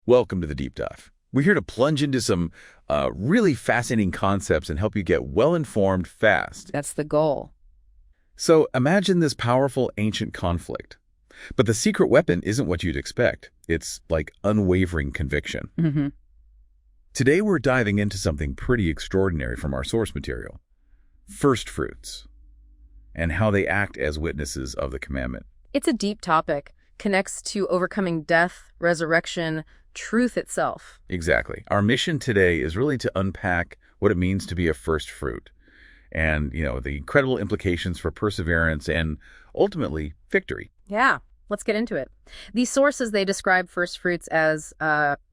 Welcome to the Deep Dive. We're here to plunge into some really fascinating concepts and help you get well-informed fast. That's the goal. So imagine this powerful ancient conflict. But the secret weapon isn't what you'd expect. It's like unwavering conviction. Mm-hmm. Today we're diving into something pretty extraordinary from our source material. Firstfruits. And how they act as witnesses of the commandment. It's a deep topic. Connects to overcoming death, resurrection, truth itself. Exactly. Our mission today is really to unpack what it means to be a first fruit and, the incredible implications for perseverance and ultimately victory. Yeah, let's get into it. These sources, they describe first fruits as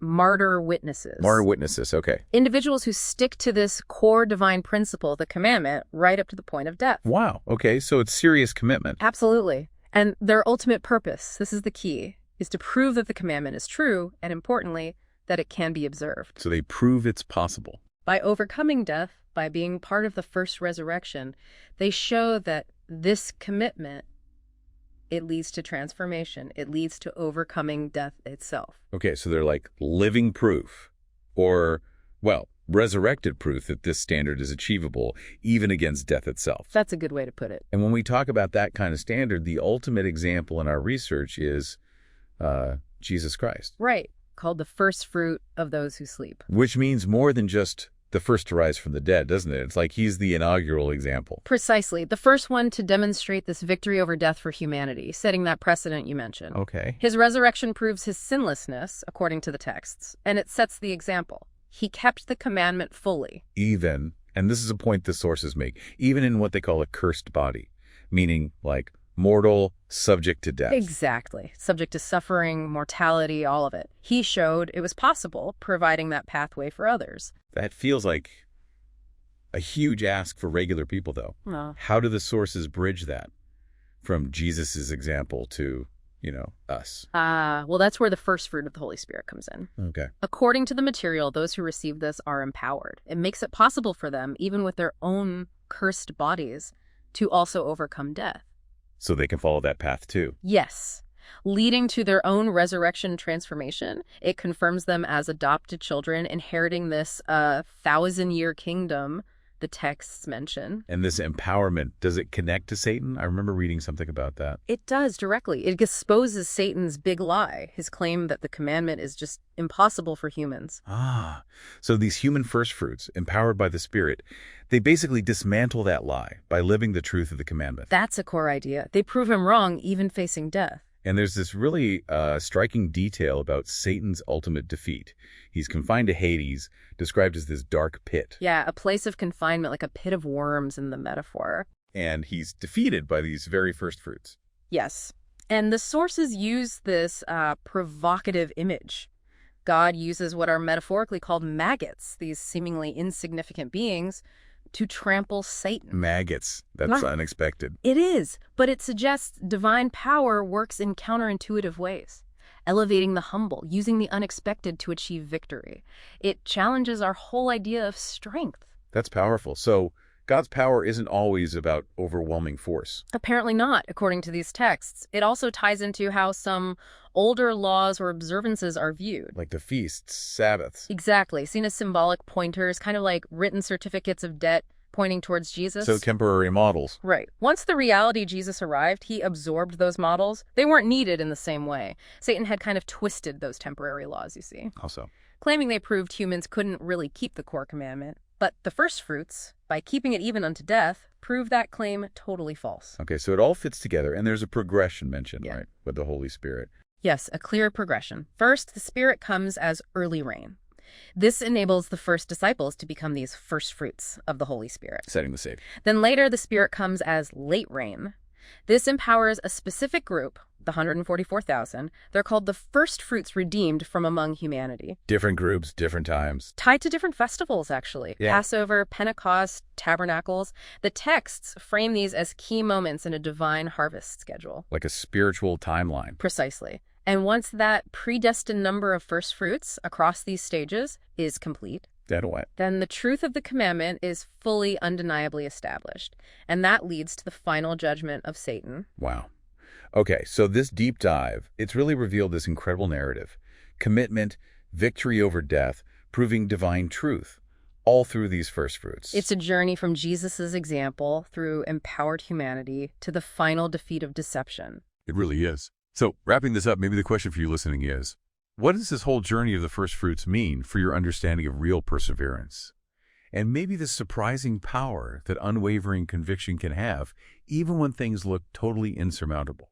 martyr witnesses. Martyr witnesses, okay. Individuals who stick to this core divine principle, the commandment, right up to the point of death. Wow, okay, so it's serious commitment. Absolutely. And their ultimate purpose, this is the key, is to prove that the commandment is true, and importantly, that it can be observed. So they prove it's possible. By overcoming death, by being part of the first resurrection, they show that this commitment, it leads to transformation. It leads to overcoming death itself. Okay, so they're like living proof, or, resurrected proof that this standard is achievable, even against death itself. That's a good way to put it. And when we talk about that kind of standard, the ultimate example in our research is Jesus Christ. Right, called the first fruit of those who sleep. Which means more than just the first to rise from the dead, doesn't it? It's like he's the inaugural example. Precisely. The first one to demonstrate this victory over death for humanity, setting that precedent you mentioned. Okay. His resurrection proves his sinlessness, according to the texts, and it sets the example. He kept the commandment fully. Even, and this is a point the sources make, even in what they call a cursed body, meaning like mortal, subject to death. Exactly. Subject to suffering, mortality, all of it. He showed it was possible, providing that pathway for others. That feels like a huge ask for regular people, though. Oh. How do the sources bridge that from Jesus's example to, us? Well, that's where the first fruit of the Holy Spirit comes in. Okay. According to the material, those who receive this are empowered. It makes it possible for them, even with their own cursed bodies, to also overcome death. So they can follow that path too. Yes. Leading to their own resurrection transformation. It confirms them as adopted children, inheriting this 1,000-year kingdom the texts mention. And this empowerment, does it connect to Satan? I remember reading something about that. It does directly. It exposes Satan's big lie, his claim that the commandment is just impossible for humans. So these human first fruits, empowered by the Spirit, they basically dismantle that lie by living the truth of the commandment. That's a core idea. They prove him wrong, even facing death. And there's this really striking detail about Satan's ultimate defeat. He's confined to Hades, described as this dark pit. Yeah, a place of confinement, like a pit of worms in the metaphor. And he's defeated by these very first fruits. Yes. And the sources use this provocative image. God uses what are metaphorically called maggots, these seemingly insignificant beings, to trample Satan. Maggots. That's unexpected. It is, but it suggests divine power works in counterintuitive ways, elevating the humble, using the unexpected to achieve victory. It challenges our whole idea of strength. That's powerful. So God's power isn't always about overwhelming force. Apparently not, according to these texts. It also ties into how some older laws or observances are viewed. Like the feasts, Sabbaths. Exactly, seen as symbolic pointers, kind of like written certificates of debt pointing towards Jesus. So temporary models. Right. Once the reality Jesus arrived, he absorbed those models. They weren't needed in the same way. Satan had kind of twisted those temporary laws, you see. Also. Claiming they proved humans couldn't really keep the core commandment. But the first fruits, by keeping it even unto death, prove that claim totally false. Okay, so it all fits together, and there's a progression mentioned, Yeah. right, with the Holy Spirit. Yes, a clear progression. First, the Spirit comes as early rain. This enables the first disciples to become these first fruits of the Holy Spirit. Setting the stage. Then later, the Spirit comes as late rain. This empowers a specific group, the 144,000. They're called the first fruits redeemed from among humanity. Different groups, different times. Tied to different festivals, actually. Yeah. Passover, Pentecost, Tabernacles. The texts frame these as key moments in a divine harvest schedule. Like a spiritual timeline. Precisely. And once that predestined number of first fruits across these stages is complete, then the truth of the commandment is fully, undeniably established. And that leads to the final judgment of Satan. Wow. Okay, so this deep dive, it's really revealed this incredible narrative. Commitment, victory over death, proving divine truth, all through these firstfruits. It's a journey from Jesus' example through empowered humanity to the final defeat of deception. It really is. So, wrapping this up, maybe the question for you listening is, what does this whole journey of the firstfruits mean for your understanding of real perseverance? And maybe the surprising power that unwavering conviction can have, even when things look totally insurmountable.